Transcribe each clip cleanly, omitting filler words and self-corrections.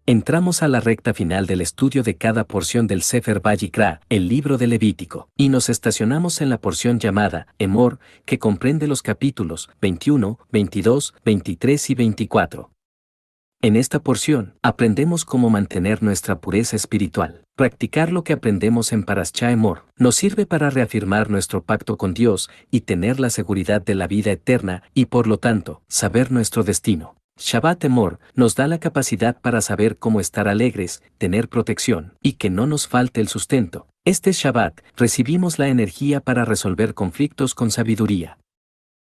Entramos a la recta final del estudio de cada porción del Sefer Vayikra, el libro de Levítico, y nos estacionamos en la porción llamada Emor, que comprende los capítulos 21, 22, 23 y 24. En esta porción, aprendemos cómo mantener nuestra pureza espiritual. Practicar lo que aprendemos en Parashá Emor nos sirve para reafirmar nuestro pacto con Dios y tener la seguridad de la vida eterna y, por lo tanto, saber nuestro destino. Shabbat Emor nos da la capacidad para saber cómo estar alegres, tener protección y que no nos falte el sustento. Este Shabbat recibimos la energía para resolver conflictos con sabiduría.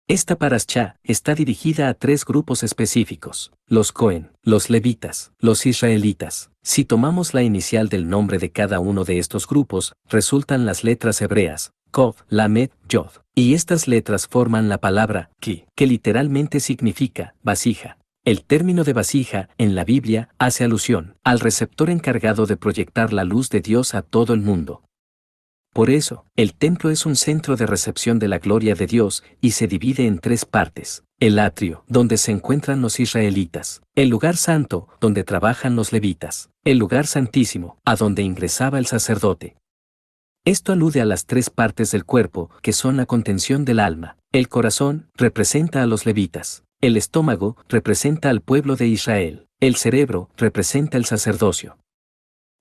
Esta parashá está dirigida a 3 grupos específicos: los Cohen, los levitas, los israelitas. Si tomamos la inicial del nombre de cada uno de estos grupos, resultan las letras hebreas, Kov, Lamed, Yod. Y estas letras forman la palabra Ki, que literalmente significa vasija. El término de vasija, en la Biblia, hace alusión al receptor encargado de proyectar la luz de Dios a todo el mundo. Por eso, el templo es un centro de recepción de la gloria de Dios y se divide en 3 partes: el atrio, donde se encuentran los israelitas; el lugar santo, donde trabajan los levitas; el lugar santísimo, a donde ingresaba el sacerdote. Esto alude a las 3 partes del cuerpo, que son la contención del alma. El corazón representa a los levitas; el estómago representa al pueblo de Israel; el cerebro representa el sacerdocio.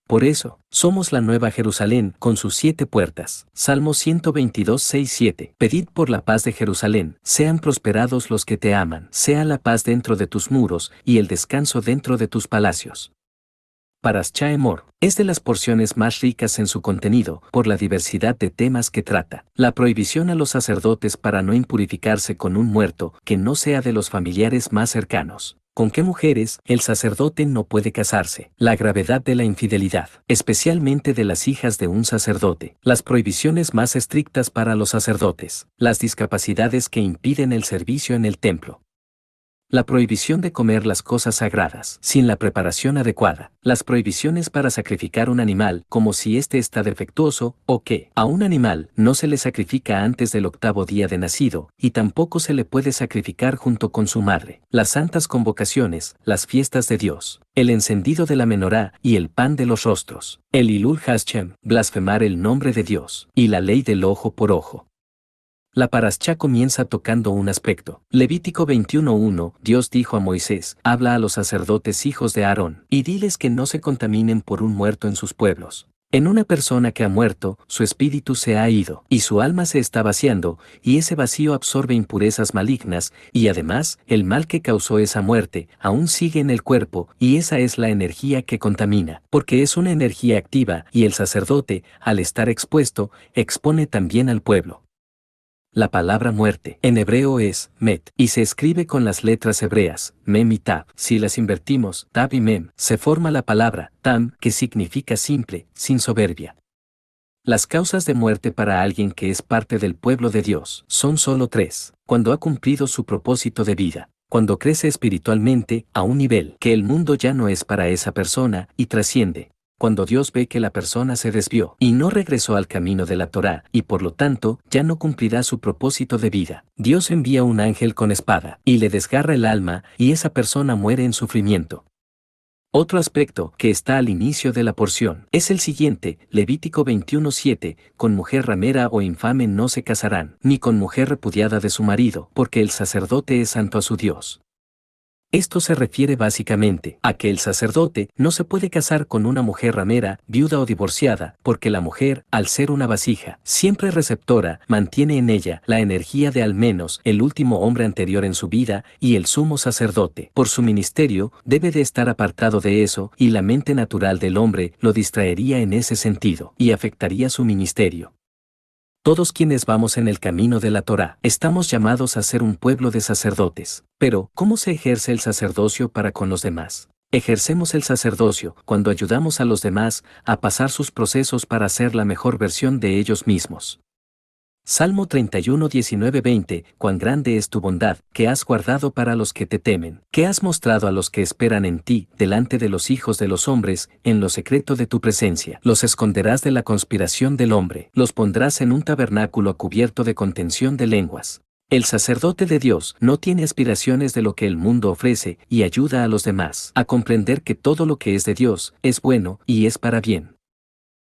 Por eso, somos la Nueva Jerusalén con sus 7 puertas. Salmo 122, 6, 7. Pedid por la paz de Jerusalén, sean prosperados los que te aman, sea la paz dentro de tus muros y el descanso dentro de tus palacios. Parashá Emor es de las porciones más ricas en su contenido por la diversidad de temas que trata. La prohibición a los sacerdotes para no impurificarse con un muerto que no sea de los familiares más cercanos. ¿Con qué mujeres el sacerdote no puede casarse? La gravedad de la infidelidad, especialmente de las hijas de un sacerdote. Las prohibiciones más estrictas para los sacerdotes. Las discapacidades que impiden el servicio en el templo. La prohibición de comer las cosas sagradas sin la preparación adecuada. Las prohibiciones para sacrificar un animal como si éste está defectuoso o que a un animal no se le sacrifica antes del 8º día de nacido y tampoco se le puede sacrificar junto con su madre. Las santas convocaciones, las fiestas de Dios, el encendido de la menorá y el pan de los rostros. El Hilul Hashem, blasfemar el nombre de Dios y la ley del ojo por ojo. La parashá comienza tocando un aspecto. Levítico 21:1, Dios dijo a Moisés: habla a los sacerdotes hijos de Aarón, y diles que no se contaminen por un muerto en sus pueblos. En una persona que ha muerto, su espíritu se ha ido, y su alma se está vaciando, y ese vacío absorbe impurezas malignas, y además, el mal que causó esa muerte, aún sigue en el cuerpo, y esa es la energía que contamina, porque es una energía activa, y el sacerdote, al estar expuesto, expone también al pueblo. La palabra muerte en hebreo es met y se escribe con las letras hebreas mem y tab. Si las invertimos, tab y mem, se forma la palabra tam, que significa simple, sin soberbia. Las causas de muerte para alguien que es parte del pueblo de Dios son solo 3: cuando ha cumplido su propósito de vida, cuando crece espiritualmente a un nivel que el mundo ya no es para esa persona y trasciende, cuando Dios ve que la persona se desvió y no regresó al camino de la Torá y por lo tanto ya no cumplirá su propósito de vida. Dios envía un ángel con espada y le desgarra el alma y esa persona muere en sufrimiento. Otro aspecto que está al inicio de la porción es el siguiente: Levítico 21:7, con mujer ramera o infame no se casarán, ni con mujer repudiada de su marido, porque el sacerdote es santo a su Dios. Esto se refiere básicamente a que el sacerdote no se puede casar con una mujer ramera, viuda o divorciada, porque la mujer, al ser una vasija, siempre receptora, mantiene en ella la energía de al menos el último hombre anterior en su vida, y el sumo sacerdote, por su ministerio, debe de estar apartado de eso, y la mente natural del hombre lo distraería en ese sentido, y afectaría su ministerio. Todos quienes vamos en el camino de la Torá estamos llamados a ser un pueblo de sacerdotes. Pero, ¿cómo se ejerce el sacerdocio para con los demás? Ejercemos el sacerdocio cuando ayudamos a los demás a pasar sus procesos para ser la mejor versión de ellos mismos. Salmo 31, 19, 20, cuán grande es tu bondad, que has guardado para los que te temen, que has mostrado a los que esperan en ti, delante de los hijos de los hombres, en lo secreto de tu presencia. Los esconderás de la conspiración del hombre, los pondrás en un tabernáculo cubierto de contención de lenguas. El sacerdote de Dios no tiene aspiraciones de lo que el mundo ofrece y ayuda a los demás a comprender que todo lo que es de Dios es bueno y es para bien.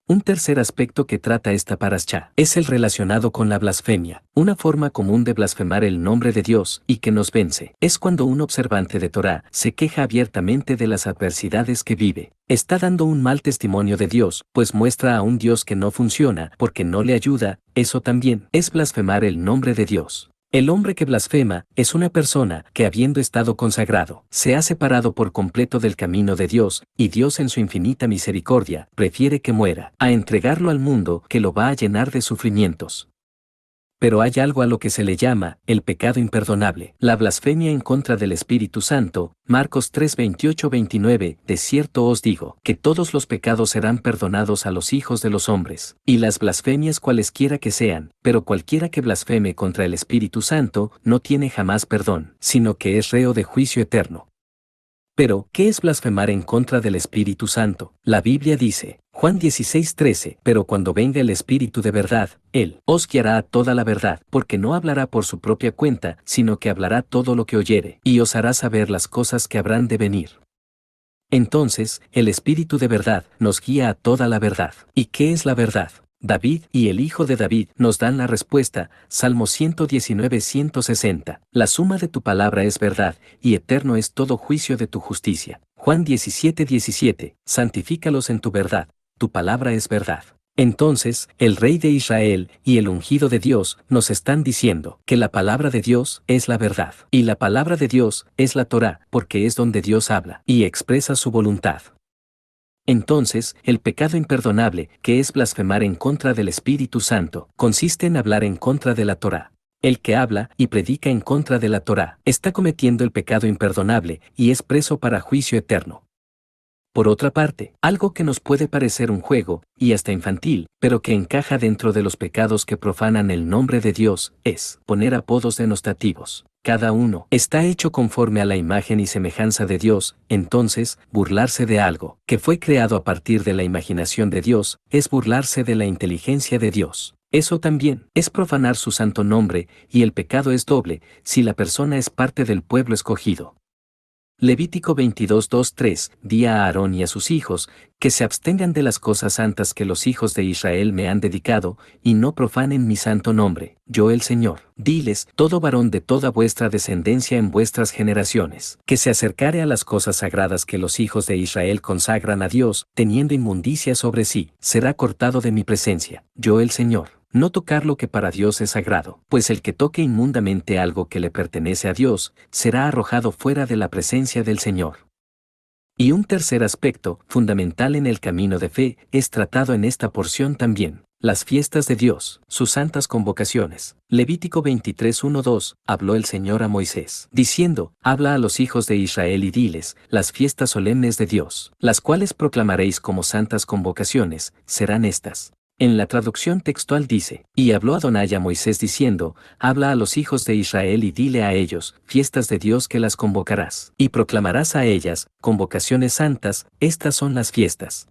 Un tercer aspecto que trata esta parashá es el relacionado con la blasfemia. Una forma común de blasfemar el nombre de Dios y que nos vence es cuando un observante de Torá se queja abiertamente de las adversidades que vive. Está dando un mal testimonio de Dios, pues muestra a un Dios que no funciona porque no le ayuda. Eso también es blasfemar el nombre de Dios. El hombre que blasfema es una persona que, habiendo estado consagrado, se ha separado por completo del camino de Dios, y Dios en su infinita misericordia prefiere que muera a entregarlo al mundo que lo va a llenar de sufrimientos. Pero hay algo a lo que se le llama el pecado imperdonable, la blasfemia en contra del Espíritu Santo. Marcos 3:28-29, de cierto os digo, que todos los pecados serán perdonados a los hijos de los hombres, y las blasfemias cualesquiera que sean, pero cualquiera que blasfeme contra el Espíritu Santo no tiene jamás perdón, sino que es reo de juicio eterno. Pero, ¿qué es blasfemar en contra del Espíritu Santo? La Biblia dice, Juan 16:13, pero cuando venga el Espíritu de verdad, Él os guiará a toda la verdad, porque no hablará por su propia cuenta, sino que hablará todo lo que oyere, y os hará saber las cosas que habrán de venir. Entonces, el Espíritu de verdad nos guía a toda la verdad. ¿Y qué es la verdad? David y el hijo de David nos dan la respuesta, Salmo 119:160. La suma de tu palabra es verdad, y eterno es todo juicio de tu justicia. Juan 17:17, santifícalos en tu verdad, tu palabra es verdad. Entonces, el Rey de Israel y el ungido de Dios nos están diciendo que la palabra de Dios es la verdad, y la palabra de Dios es la Torá, porque es donde Dios habla y expresa su voluntad. Entonces, el pecado imperdonable, que es blasfemar en contra del Espíritu Santo, consiste en hablar en contra de la Torá. El que habla y predica en contra de la Torá está cometiendo el pecado imperdonable y es preso para juicio eterno. Por otra parte, algo que nos puede parecer un juego, y hasta infantil, pero que encaja dentro de los pecados que profanan el nombre de Dios, es poner apodos denostativos. Cada uno está hecho conforme a la imagen y semejanza de Dios. Entonces, burlarse de algo que fue creado a partir de la imaginación de Dios, es burlarse de la inteligencia de Dios. Eso también es profanar su santo nombre, y el pecado es doble si la persona es parte del pueblo escogido. Levítico 22:2-3, di a Aarón y a sus hijos, que se abstengan de las cosas santas que los hijos de Israel me han dedicado, y no profanen mi santo nombre, yo el Señor. Diles, todo varón de toda vuestra descendencia en vuestras generaciones, que se acercare a las cosas sagradas que los hijos de Israel consagran a Dios, teniendo inmundicia sobre sí, será cortado de mi presencia, yo el Señor. No tocar lo que para Dios es sagrado, pues el que toque inmundamente algo que le pertenece a Dios, será arrojado fuera de la presencia del Señor. Y un tercer aspecto, fundamental en el camino de fe, es tratado en esta porción también. Las fiestas de Dios, sus santas convocaciones. Levítico 23:1-2, habló el Señor a Moisés, diciendo, habla a los hijos de Israel y diles, las fiestas solemnes de Dios, las cuales proclamaréis como santas convocaciones, serán estas. En la traducción textual dice, y habló Adonai a Moisés diciendo, habla a los hijos de Israel y dile a ellos, fiestas de Dios que las convocarás, y proclamarás a ellas, convocaciones santas, estas son las fiestas.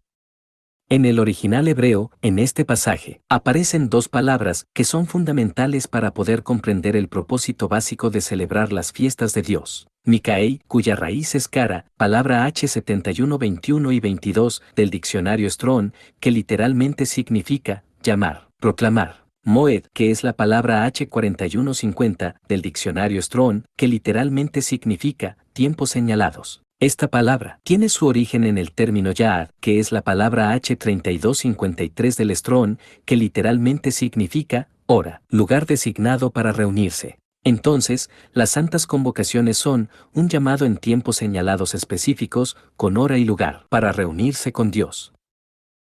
En el original hebreo, en este pasaje, aparecen dos palabras que son fundamentales para poder comprender el propósito básico de celebrar las fiestas de Dios. Micaei, cuya raíz es cara, palabra H71 21 y 22 del diccionario Strong, que literalmente significa llamar, proclamar. Moed, que es la palabra H41 50 del diccionario Strong, que literalmente significa tiempos señalados. Esta palabra tiene su origen en el término Yaad, que es la palabra H3253 del Strong, que literalmente significa hora, lugar designado para reunirse. Entonces, las santas convocaciones son un llamado en tiempos señalados específicos, con hora y lugar, para reunirse con Dios.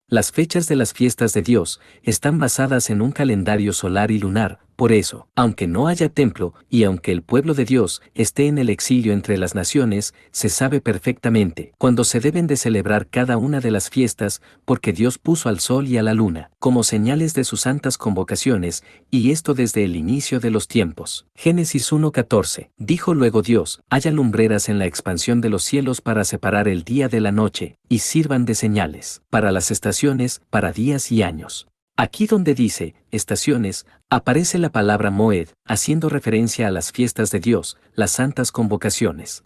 Las fechas de las fiestas de Dios están basadas en un calendario solar y lunar, por eso, aunque no haya templo y aunque el pueblo de Dios esté en el exilio entre las naciones, se sabe perfectamente cuándo se deben de celebrar cada una de las fiestas, porque Dios puso al sol y a la luna como señales de sus santas convocaciones, y esto desde el inicio de los tiempos. Génesis 1:14. Dijo luego Dios, haya lumbreras en la expansión de los cielos para separar el día de la noche, y sirvan de señales, para las estaciones, para días y años. Aquí donde dice, estaciones, aparece la palabra Moed, haciendo referencia a las fiestas de Dios, las santas convocaciones.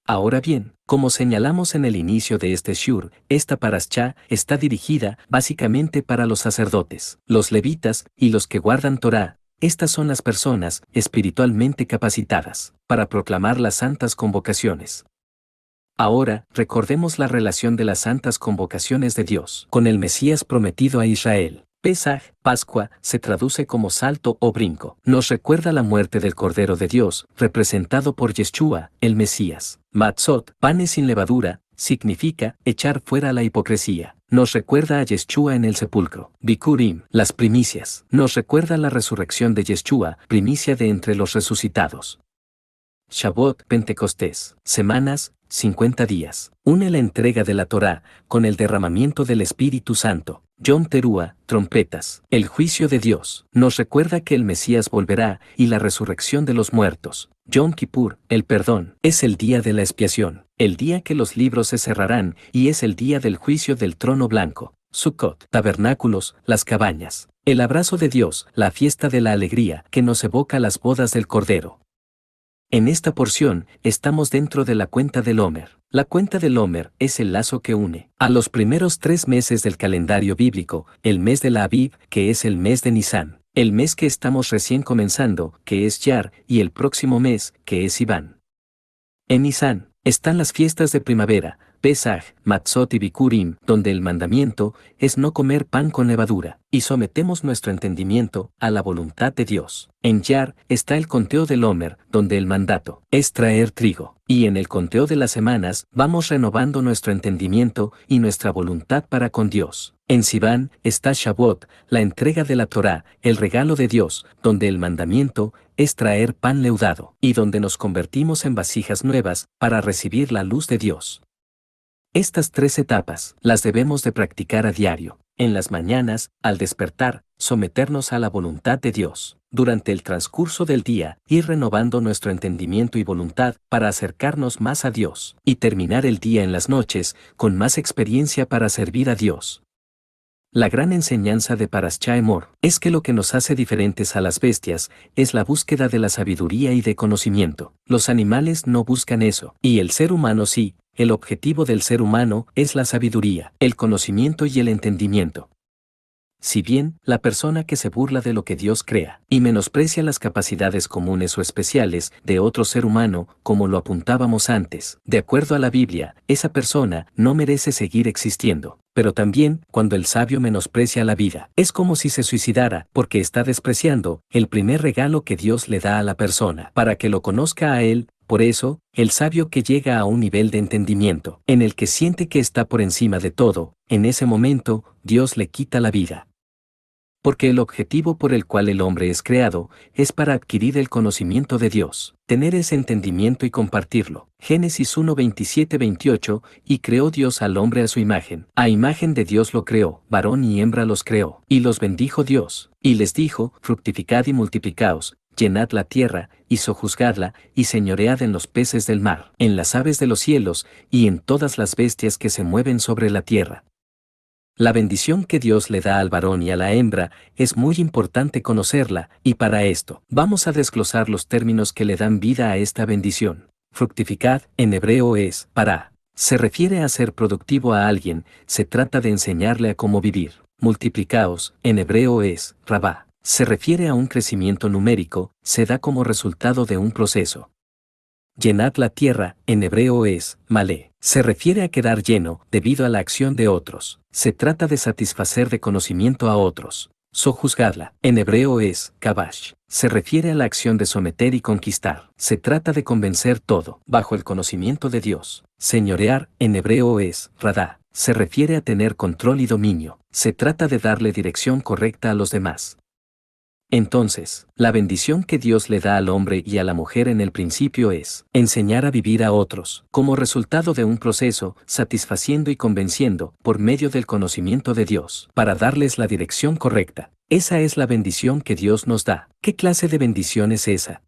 Ahora bien, como señalamos en el inicio de este shur, esta parashá está dirigida básicamente para los sacerdotes, los levitas y los que guardan Torá. Estas son las personas espiritualmente capacitadas para proclamar las santas convocaciones. Ahora, recordemos la relación de las santas convocaciones de Dios con el Mesías prometido a Israel. Pesaj, Pascua, se traduce como salto o brinco. Nos recuerda la muerte del Cordero de Dios, representado por Yeshua, el Mesías. Matzot, panes sin levadura, significa echar fuera la hipocresía. Nos recuerda a Yeshua en el sepulcro. Bikurim, las primicias, nos recuerda la resurrección de Yeshua, primicia de entre los resucitados. Shavuot, Pentecostés, semanas, 50 días. Une la entrega de la Torá con el derramamiento del Espíritu Santo. Yom Teruah, trompetas. El juicio de Dios nos recuerda que el Mesías volverá y la resurrección de los muertos. Yom Kippur, el perdón, es el día de la expiación, el día que los libros se cerrarán y es el día del juicio del trono blanco. Sukkot, tabernáculos, las cabañas. El abrazo de Dios, la fiesta de la alegría que nos evoca las bodas del Cordero. En esta porción, estamos dentro de la cuenta del Omer. La cuenta del Omer es el lazo que une a los primeros 3 meses del calendario bíblico, el mes de la Aviv, que es el mes de Nisan, el mes que estamos recién comenzando, que es Yar, y el próximo mes, que es Sivan. En Nisan, están las fiestas de primavera, Pesaj, Matzot y Bikurim, donde el mandamiento es no comer pan con levadura, y sometemos nuestro entendimiento a la voluntad de Dios. En Yar está el conteo del Omer, donde el mandato es traer trigo, y en el conteo de las semanas vamos renovando nuestro entendimiento y nuestra voluntad para con Dios. En Sivan está Shavuot, la entrega de la Torá, el regalo de Dios, donde el mandamiento es traer pan leudado, y donde nos convertimos en vasijas nuevas para recibir la luz de Dios. Estas 3 etapas las debemos de practicar a diario. En las mañanas, al despertar, someternos a la voluntad de Dios. Durante el transcurso del día, ir renovando nuestro entendimiento y voluntad para acercarnos más a Dios. Y terminar el día en las noches, con más experiencia para servir a Dios. La gran enseñanza de Parashá Emor es que lo que nos hace diferentes a las bestias es la búsqueda de la sabiduría y de conocimiento. Los animales no buscan eso, y el ser humano sí. El objetivo del ser humano es la sabiduría, el conocimiento y el entendimiento. Si bien, la persona que se burla de lo que Dios crea y menosprecia las capacidades comunes o especiales de otro ser humano, como lo apuntábamos antes, de acuerdo a la Biblia, esa persona no merece seguir existiendo. Pero también, cuando el sabio menosprecia la vida, es como si se suicidara, porque está despreciando el primer regalo que Dios le da a la persona, para que lo conozca a él. Por eso, el sabio que llega a un nivel de entendimiento, en el que siente que está por encima de todo, en ese momento, Dios le quita la vida. Porque el objetivo por el cual el hombre es creado, es para adquirir el conocimiento de Dios, tener ese entendimiento y compartirlo. Génesis 1, 27-28, y creó Dios al hombre a su imagen. A imagen de Dios lo creó, varón y hembra los creó. Y los bendijo Dios, y les dijo, fructificad y multiplicaos, llenad la tierra, y sojuzgadla, y señoread en los peces del mar, en las aves de los cielos, y en todas las bestias que se mueven sobre la tierra. La bendición que Dios le da al varón y a la hembra es muy importante conocerla, y para esto, vamos a desglosar los términos que le dan vida a esta bendición. Fructificad, en hebreo es, para. Se refiere a ser productivo a alguien, se trata de enseñarle a cómo vivir. Multiplicaos, en hebreo es, rabá. Se refiere a un crecimiento numérico, se da como resultado de un proceso. Llenad la tierra, en hebreo es, malé. Se refiere a quedar lleno, debido a la acción de otros. Se trata de satisfacer de conocimiento a otros. Sojuzgadla, en hebreo es, kabash. Se refiere a la acción de someter y conquistar. Se trata de convencer todo, bajo el conocimiento de Dios. Señorear, en hebreo es, radá. Se refiere a tener control y dominio. Se trata de darle dirección correcta a los demás. Entonces, la bendición que Dios le da al hombre y a la mujer en el principio es enseñar a vivir a otros, como resultado de un proceso, satisfaciendo y convenciendo, por medio del conocimiento de Dios, para darles la dirección correcta. Esa es la bendición que Dios nos da. ¿Qué clase de bendición es esa?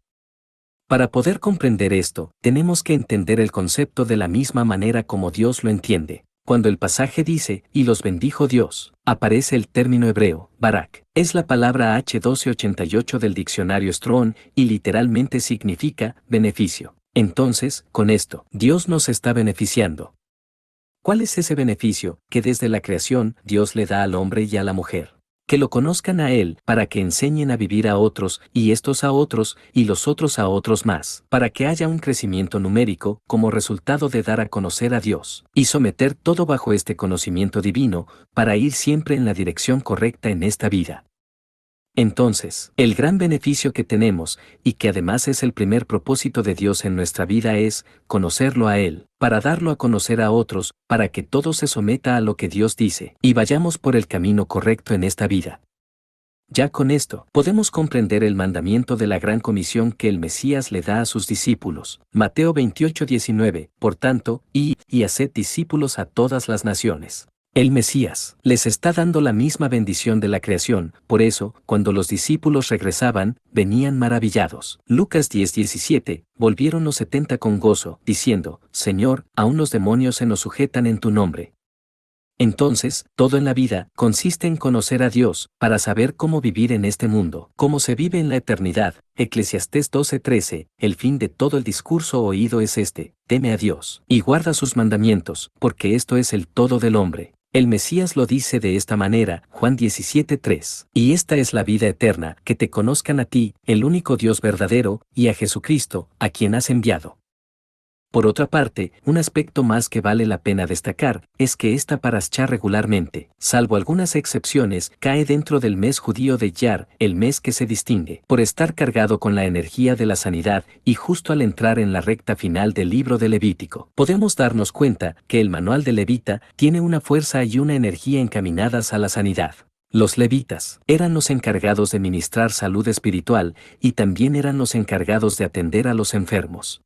Para poder comprender esto, tenemos que entender el concepto de la misma manera como Dios lo entiende. Cuando el pasaje dice, y los bendijo Dios, aparece el término hebreo, barak. Es la palabra H1288 del diccionario Strong y literalmente significa beneficio. Entonces, con esto, Dios nos está beneficiando. ¿Cuál es ese beneficio que desde la creación Dios le da al hombre y a la mujer? Que lo conozcan a Él, para que enseñen a vivir a otros, y estos a otros, y los otros a otros más, para que haya un crecimiento numérico, como resultado de dar a conocer a Dios, y someter todo bajo este conocimiento divino, para ir siempre en la dirección correcta en esta vida. Entonces, el gran beneficio que tenemos, y que además es el primer propósito de Dios en nuestra vida es, conocerlo a Él, para darlo a conocer a otros, para que todo se someta a lo que Dios dice, y vayamos por el camino correcto en esta vida. Ya con esto, podemos comprender el mandamiento de la gran comisión que el Mesías le da a sus discípulos. Mateo 28:19, por tanto, y haced discípulos a todas las naciones. El Mesías les está dando la misma bendición de la creación, por eso, cuando los discípulos regresaban, venían maravillados. Lucas 10:17, volvieron los 70 con gozo, diciendo, Señor, aún los demonios se nos sujetan en tu nombre. Entonces, todo en la vida consiste en conocer a Dios, para saber cómo vivir en este mundo, cómo se vive en la eternidad. Eclesiastés 12:13, el fin de todo el discurso oído es este, teme a Dios, y guarda sus mandamientos, porque esto es el todo del hombre. El Mesías lo dice de esta manera, Juan 17:3, y esta es la vida eterna, que te conozcan a ti, el único Dios verdadero, y a Jesucristo, a quien has enviado. Por otra parte, un aspecto más que vale la pena destacar, es que esta Parashá regularmente, salvo algunas excepciones, cae dentro del mes judío de Iyar, el mes que se distingue por estar cargado con la energía de la sanidad, y justo al entrar en la recta final del libro de Levítico, podemos darnos cuenta que el manual de Levita tiene una fuerza y una energía encaminadas a la sanidad. Los levitas eran los encargados de ministrar salud espiritual, y también eran los encargados de atender a los enfermos.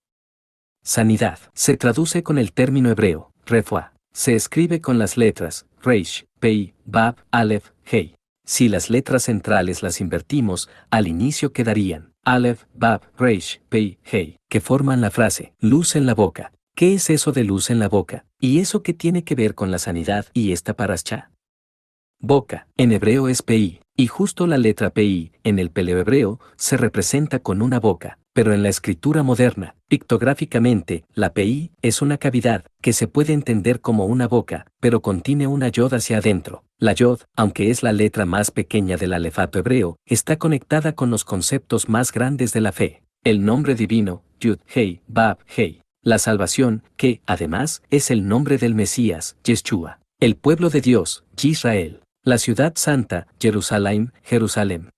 Sanidad se traduce con el término hebreo, refuah. Se escribe con las letras Reish, Pei, Bab, Aleph, Hei. Si las letras centrales las invertimos, al inicio quedarían Aleph, Bab, Reish, Pei, Hei, que forman la frase luz en la boca. ¿Qué es eso de luz en la boca? ¿Y eso qué tiene que ver con la sanidad y esta parashá? Boca, en hebreo es Pei, y justo la letra Pei, en el paleohebreo, se representa con una boca. Pero en la escritura moderna, pictográficamente, la Pei es una cavidad que se puede entender como una boca, pero contiene una yod hacia adentro. La yod, aunque es la letra más pequeña del alefato hebreo, está conectada con los conceptos más grandes de la fe. El nombre divino, Yud, Hei, Bab, Hei. La salvación, que, además, es el nombre del Mesías, Yeshua. El pueblo de Dios, Yisrael. La ciudad santa, Jerusalén, Jerusalén.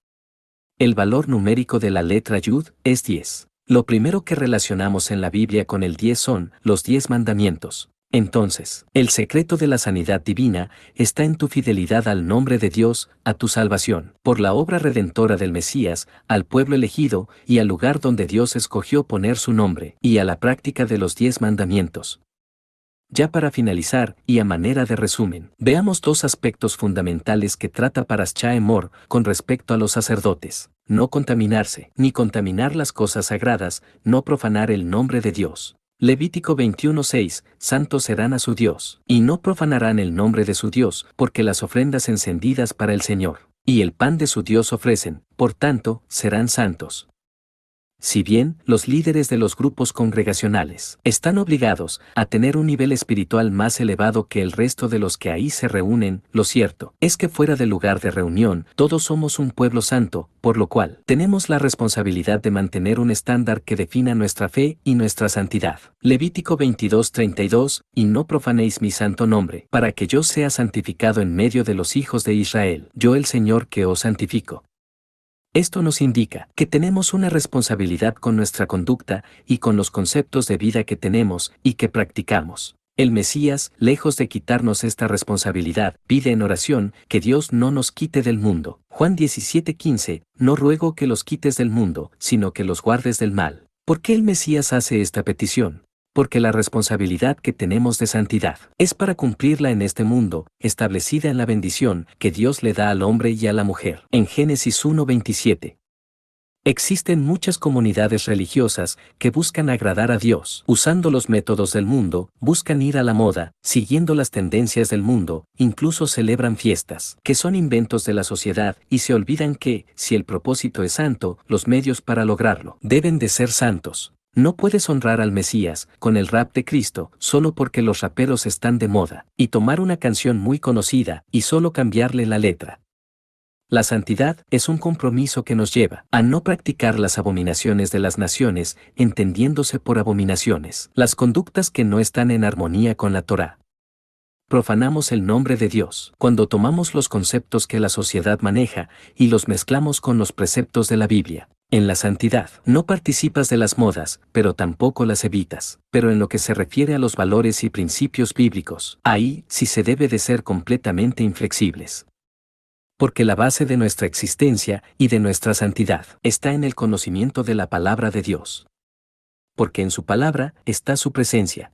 El valor numérico de la letra Yud es 10. Lo primero que relacionamos en la Biblia con el 10 son los 10 mandamientos. Entonces, el secreto de la sanidad divina está en tu fidelidad al nombre de Dios, a tu salvación, por la obra redentora del Mesías, al pueblo elegido y al lugar donde Dios escogió poner su nombre, y a la práctica de los 10 mandamientos. Ya para finalizar, y a manera de resumen, veamos dos aspectos fundamentales que trata Parashá Emor con respecto a los sacerdotes. No contaminarse, ni contaminar las cosas sagradas, no profanar el nombre de Dios. Levítico 21:6, santos serán a su Dios, y no profanarán el nombre de su Dios, porque las ofrendas encendidas para el Señor, y el pan de su Dios ofrecen, por tanto, serán santos. Si bien los líderes de los grupos congregacionales están obligados a tener un nivel espiritual más elevado que el resto de los que ahí se reúnen, lo cierto es que fuera del lugar de reunión todos somos un pueblo santo, por lo cual tenemos la responsabilidad de mantener un estándar que defina nuestra fe y nuestra santidad. Levítico 22:32, y no profanéis mi santo nombre, para que yo sea santificado en medio de los hijos de Israel, yo el Señor que os santifico. Esto nos indica que tenemos una responsabilidad con nuestra conducta y con los conceptos de vida que tenemos y que practicamos. El Mesías, lejos de quitarnos esta responsabilidad, pide en oración que Dios no nos quite del mundo. Juan 17:15, no ruego que los quites del mundo, sino que los guardes del mal. ¿Por qué el Mesías hace esta petición? Porque la responsabilidad que tenemos de santidad es para cumplirla en este mundo, establecida en la bendición que Dios le da al hombre y a la mujer. En Génesis 1:27. Existen muchas comunidades religiosas que buscan agradar a Dios, usando los métodos del mundo, buscan ir a la moda, siguiendo las tendencias del mundo, incluso celebran fiestas, que son inventos de la sociedad, y se olvidan que, si el propósito es santo, los medios para lograrlo deben de ser santos. No puedes honrar al Mesías con el rap de Cristo solo porque los raperos están de moda, y tomar una canción muy conocida y solo cambiarle la letra. La santidad es un compromiso que nos lleva a no practicar las abominaciones de las naciones, entendiéndose por abominaciones las conductas que no están en armonía con la Torá. Profanamos el nombre de Dios cuando tomamos los conceptos que la sociedad maneja y los mezclamos con los preceptos de la Biblia. En la santidad no participas de las modas, pero tampoco las evitas. Pero en lo que se refiere a los valores y principios bíblicos, ahí sí se debe de ser completamente inflexibles. Porque la base de nuestra existencia y de nuestra santidad está en el conocimiento de la palabra de Dios. Porque en su palabra está su presencia,